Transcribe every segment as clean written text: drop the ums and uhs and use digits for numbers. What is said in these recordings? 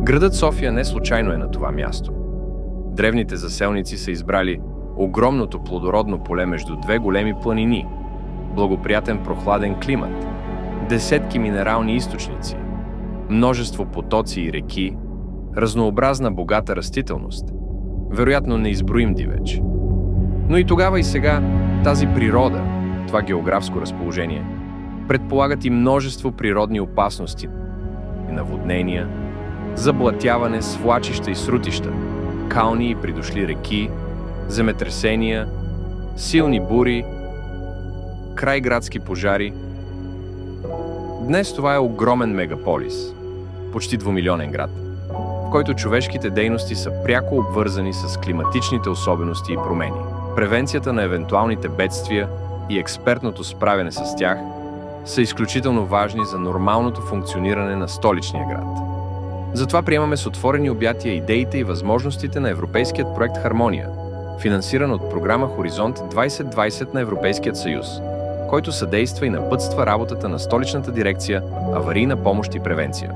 Градът София не случайно е на това място. Древните заселници са избрали огромното плодородно поле между две големи планини, благоприятен прохладен климат, десетки минерални източници, множество потоци и реки, разнообразна богата растителност, вероятно неизброим дивеч. Но и тогава и сега тази природа, това географско разположение, предполагат и множество природни опасности, наводнения, заблатяване, свлачища и срутища, кални и придошли реки, земетресения, силни бури, крайградски пожари. Днес това е огромен мегаполис, почти 2-милионен град, в който човешките дейности са пряко обвързани с климатичните особености и промени. Превенцията на евентуалните бедствия и експертното справяне с тях са изключително важни за нормалното функциониране на столичния град. Затова приемаме с отворени обятия идеите и възможностите на европейският проект Хармония, финансиран от програма Хоризонт 2020 на Европейският съюз, който съдейства и напътства работата на столичната дирекция аварийна помощ и превенция.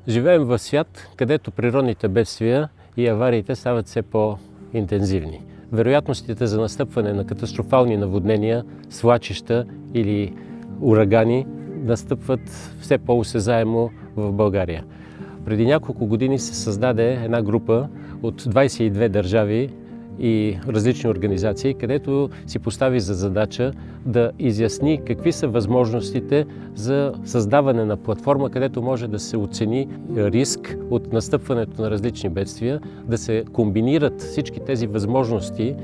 Живеем в свят, където природните бедствия и авариите стават все по-интензивни. Вероятностите за настъпване на катастрофални наводнения, свлачища или урагани настъпват все по-осезаемо в България. Преди няколко години се създаде една група от 22 държави и различни организации, където си постави за задача да изясни какви са възможностите за създаване на платформа, където може да се оцени риск от настъпването на различни бедствия, да се комбинират всички тези възможности,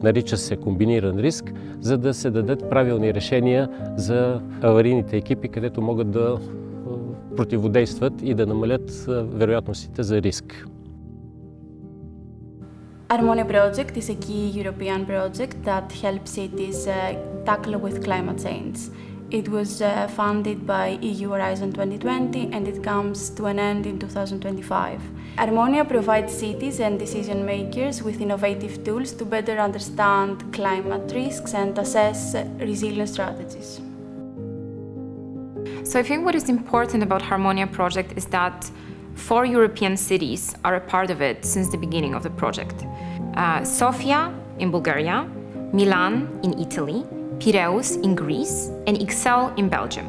нарича се комбиниран риск, за да се дадат правилни решения за аварийните екипи, където могат да противодействат и да намалят вероятностите за риск. Harmonia project is a key European project that helps cities tackle with climate change. It was funded by EU Horizon 2020 and it comes to an end in 2025. Harmonia provides cities and decision makers with innovative tools to better understand climate risks and assess resilience strategies. So I think what is important about Harmonia project is that 4 European cities are a part of it since the beginning of the project. Sofia in Bulgaria, Milan in Italy, Piraeus in Greece, and Ixelles in Belgium.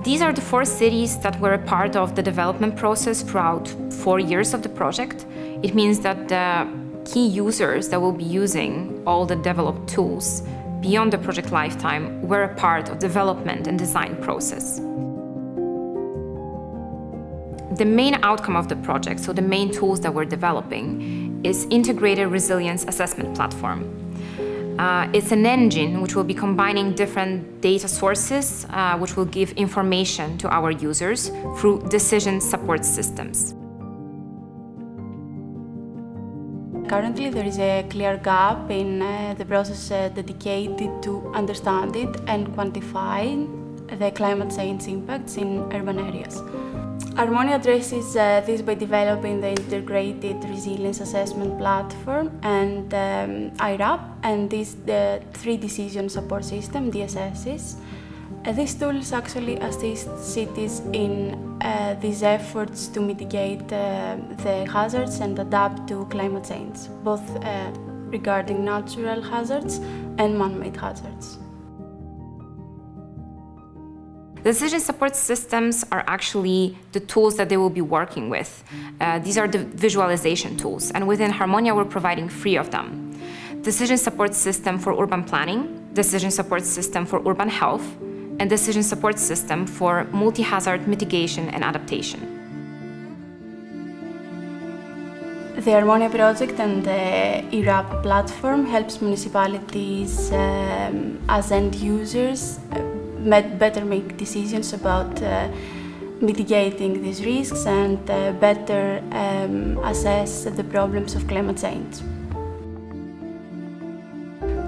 These are the 4 cities that were a part of the development process throughout 4 years of the project. It means that the key users that will be using all the developed tools beyond the project lifetime were a part of development and design process. The main outcome of the project, so the main tools that we're developing, is integrated resilience assessment platform. It's an engine which will be combining different data sources, which will give information to our users through decision support systems. Currently, there is a clear gap in the process dedicated to understand it and quantify the climate change impacts in urban areas. Harmonia addresses this by developing the Integrated Resilience Assessment Platform and IRAP and the 3 Decision Support System, DSSs. These tools actually assist cities in these efforts to mitigate the hazards and adapt to climate change, both regarding natural hazards and man-made hazards. Decision support systems are actually the tools that they will be working with. These are the visualization tools, and within Harmonia we're providing 3 of them. Decision support system for urban planning, decision support system for urban health, and decision support system for multi-hazard mitigation and adaptation. The Harmonia project and the IRAP platform helps municipalities as end users better make decisions about mitigating these risks and better assess the problems of climate change.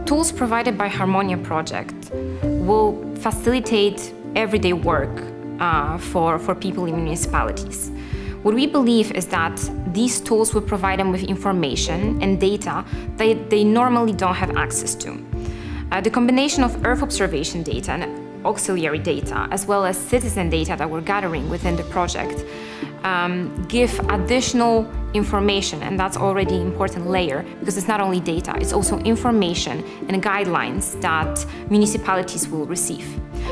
Tools provided by Harmonia project will facilitate everyday work for people in municipalities. What we believe is that these tools will provide them with information and data that they normally don't have access to. The combination of Earth observation data and auxiliary data, as well as citizen data that we're gathering within the project, give additional information, and that's already an important layer because it's not only data, it's also information and guidelines that municipalities will receive.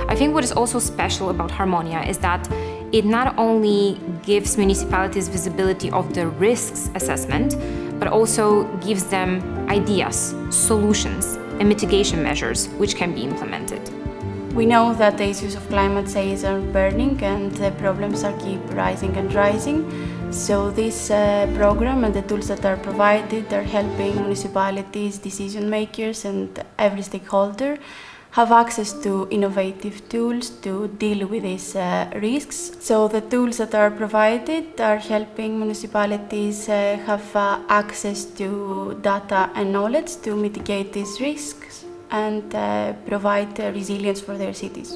I think what is also special about Harmonia is that it not only gives municipalities visibility of the risks assessment, but also gives them ideas, solutions, and mitigation measures which can be implemented. We know that the issues of climate change are burning and the problems are keep rising and rising. So this program and the tools that are provided are helping municipalities, decision makers and every stakeholder have access to innovative tools to deal with these risks. So the tools that are provided are helping municipalities have access to data and knowledge to mitigate these risks and provide resilience for their cities.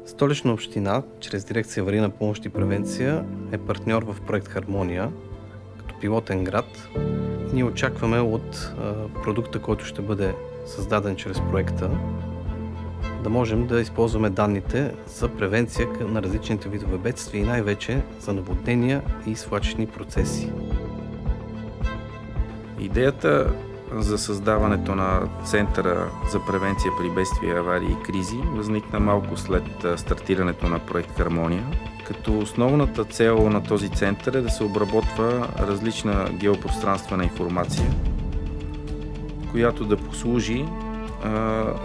Столична община, чрез дирекция аварийна помощ и превенция, е партньор в проект Хармония, като пилотен град. Ние очакваме от продукта, който ще бъде създаден чрез проекта, да можем да използваме данните за превенция на различните видове бедствия и най-вече за наводнения и свлачищни процеси. Идеята за създаването на Центъра за превенция при бедствия, аварии и кризи възникна малко след стартирането на проект Хармония, като основната цел на този център е да се обработва различна геопространствена информация, която да послужи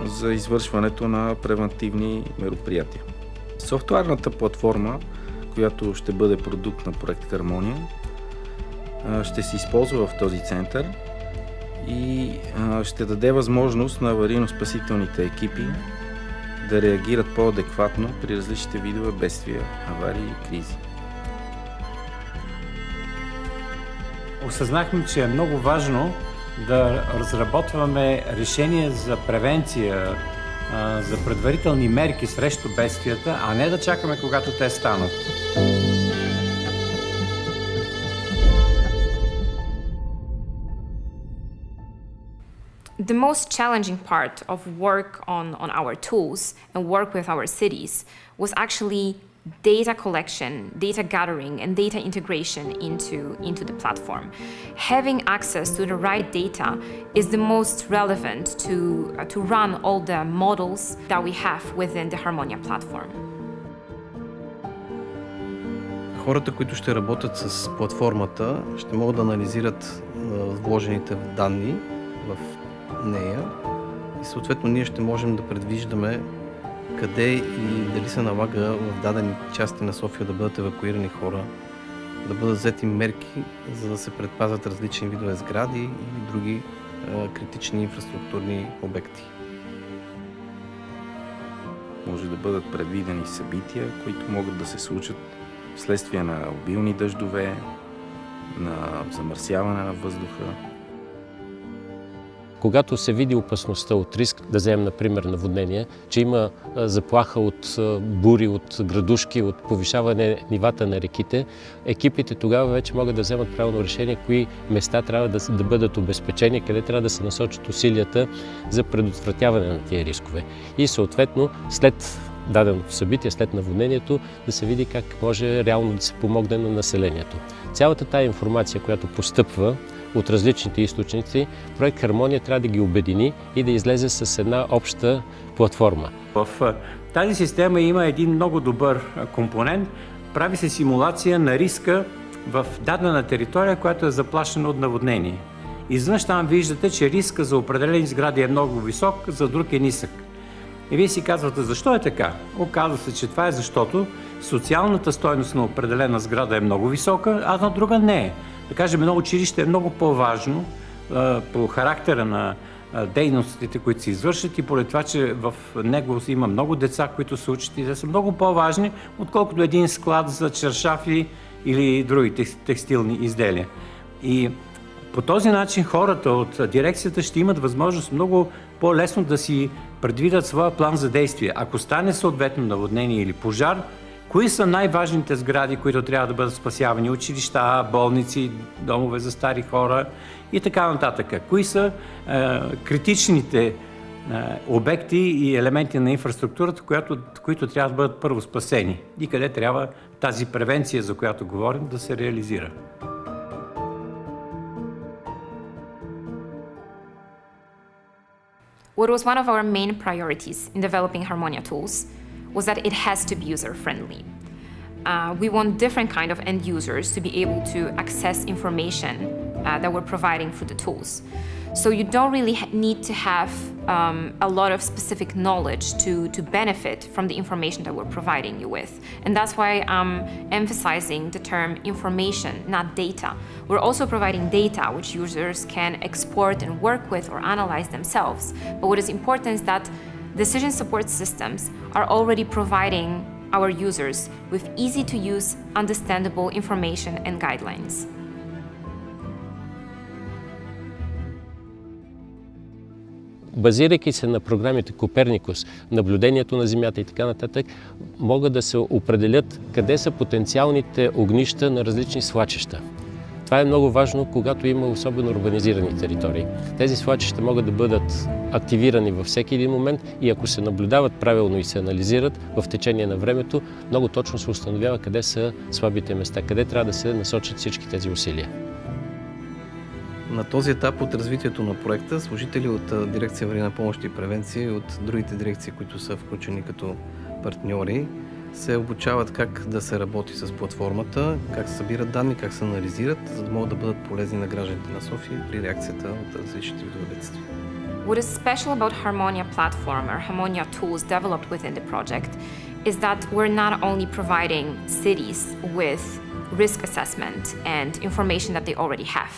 за извършването на превентивни мероприятия. Софтуерната платформа, която ще бъде продукт на проект Хармония, ще се използва в този център и ще даде възможност на аварийно-спасителните екипи да реагират по-адекватно при различните видове бедствия, аварии и кризи. Осъзнахме, че е много важно да разработваме решения за превенция, за предварителни мерки срещу бедствията, а не да чакаме когато те станат. The most challenging part of work on our tools and work with our cities was actually data collection, data gathering, and data integration into the platform. Having access to the right data is the most relevant to run all the models that we have within the Harmonia platform. Хората, които ще работят с платформата, ще могат да анализират вложените данни в нея и съответно ние ще можем да предвиждаме къде и дали се налага в дадени части на София да бъдат евакуирани хора, да бъдат взети мерки, за да се предпазят различни видове сгради и други критични инфраструктурни обекти. Може да бъдат предвидени събития, които могат да се случат вследствие на обилни дъждове, на замърсяване на въздуха. Когато се види опасността от риск, да вземем, например, наводнение, че има заплаха от бури, от градушки, от повишаване нивата на реките, екипите тогава вече могат да вземат правилно решение, кои места трябва да бъдат обезпечени, къде трябва да се насочат усилията за предотвратяване на тия рискове. И съответно, след даденото събитие, след наводнението, да се види как може реално да се помогне на населението. Цялата тая информация, която постъпва от различните източници, проект Хармония трябва да ги обедини и да излезе с една обща платформа. В тази система има един много добър компонент. Прави се симулация на риска в дадена територия, която е заплашена от наводнение. Извън там виждате, че риска за определени сгради е много висок, за друг е нисък. И вие си казвате, защо е така? Оказва се, че това е защото социалната стойност на определена сграда е много висока, а на друга не е. Да кажем, едно училище е много по-важно по характера на дейностите, които се извършат и поради това, че в него има много деца, които се учат и те са много по-важни, отколкото един склад за чершафи или други текстилни изделия. И по този начин хората от дирекцията ще имат възможност много по-лесно да си предвидят своя план за действие. Ако стане съответно наводнение или пожар, кои са най-важните сгради, които трябва да бъдат спасявани? Училища, болници, домове за стари хора и така нататък. Кои са критичните обекти и елементи на инфраструктурата, които трябва да бъдат първо спасени и къде трябва тази превенция, за която говорим, да се реализира. What was one of our main priorities in developing Harmonia tools was that it has to be user-friendly. We want different kind of end users to be able to access information that we're providing through the tools. So you don't really need to have a lot of specific knowledge to benefit from the information that we're providing you with. And that's why I'm emphasizing the term information, not data. We're also providing data which users can export and work with or analyze themselves. But what is important is that decision support systems are already providing our users with easy-to-use, understandable information and guidelines. Базирайки се на програмите Коперникус, наблюдението на Земята и така нататък, могат да се определят къде са потенциалните огнища на различни свлачища. Това е много важно, когато има особено урбанизирани територии. Тези свлачища могат да бъдат активирани във всеки един момент и ако се наблюдават правилно и се анализират в течение на времето, много точно се установява къде са слабите места, къде трябва да се насочат всички тези усилия. На този етап от развитието на проекта служители от Дирекция аварийна помощ и превенция и от другите дирекции, които са включени като партньори, се обучават как да се работи с платформата, как се събират данни, как се анализират, за да могат да бъдат полезни на гражданите на София при реакцията от различните видове бедствия. What is special about Harmonia platform or Harmonia tools developed within the project is that we're not only providing cities with risk assessment and information that they already have.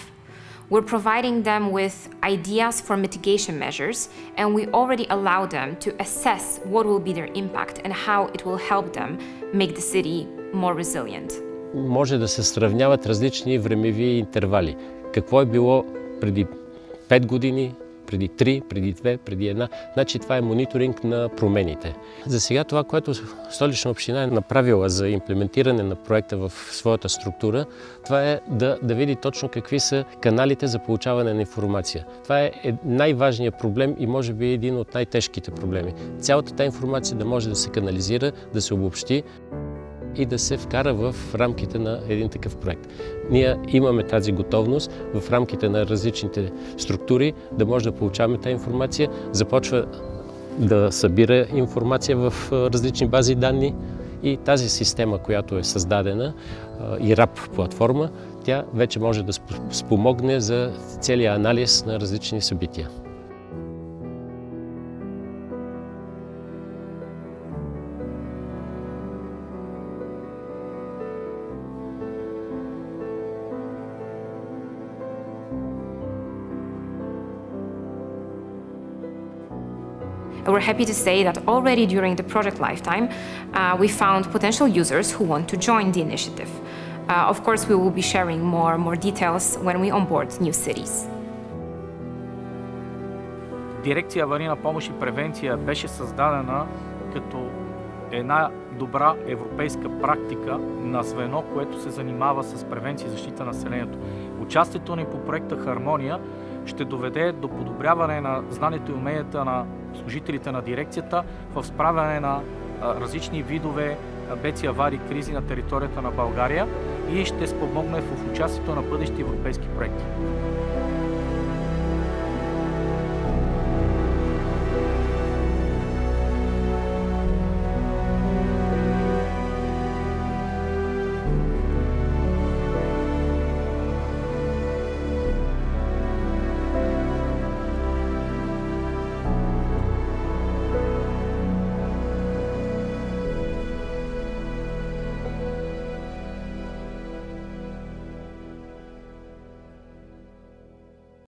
We're providing them with ideas for mitigation measures, and we already allow them to assess what will be their impact and how it will help them make the city more resilient. Може да се сравняват различни времеви интервали. Какво е било преди 5 години, преди 3, преди 2, преди 1. Значи това е мониторинг на промените. За сега това, което Столична община е направила за имплементиране на проекта в своята структура, това е да види точно какви са каналите за получаване на информация. Това е най-важният проблем и може би един от най-тежките проблеми. Цялата тази информация да може да се канализира, да се обобщи и да се вкара в рамките на един такъв проект. Ние имаме тази готовност в рамките на различните структури да може да получаваме тази информация, започва да събира информация в различни бази данни и тази система, която е създадена, IRAP платформа, тя вече може да спомогне за целия анализ на различни събития. We're happy to say that already during the project lifetime, we found potential users who want to join the initiative. Of course, we will be sharing more details when we onboard new cities. Дирекция аварийна помощ и превенция беше създадена като една добра европейска практика на звено, което се занимава с превенция и защита на населението. Участието ни по проекта Хармония ще доведе до подобряване на знанието и уменията на служителите на дирекцията в справяне на различни видове бедствия, аварии, кризи на територията на България и ще спомогне в участието на бъдещи европейски проекти.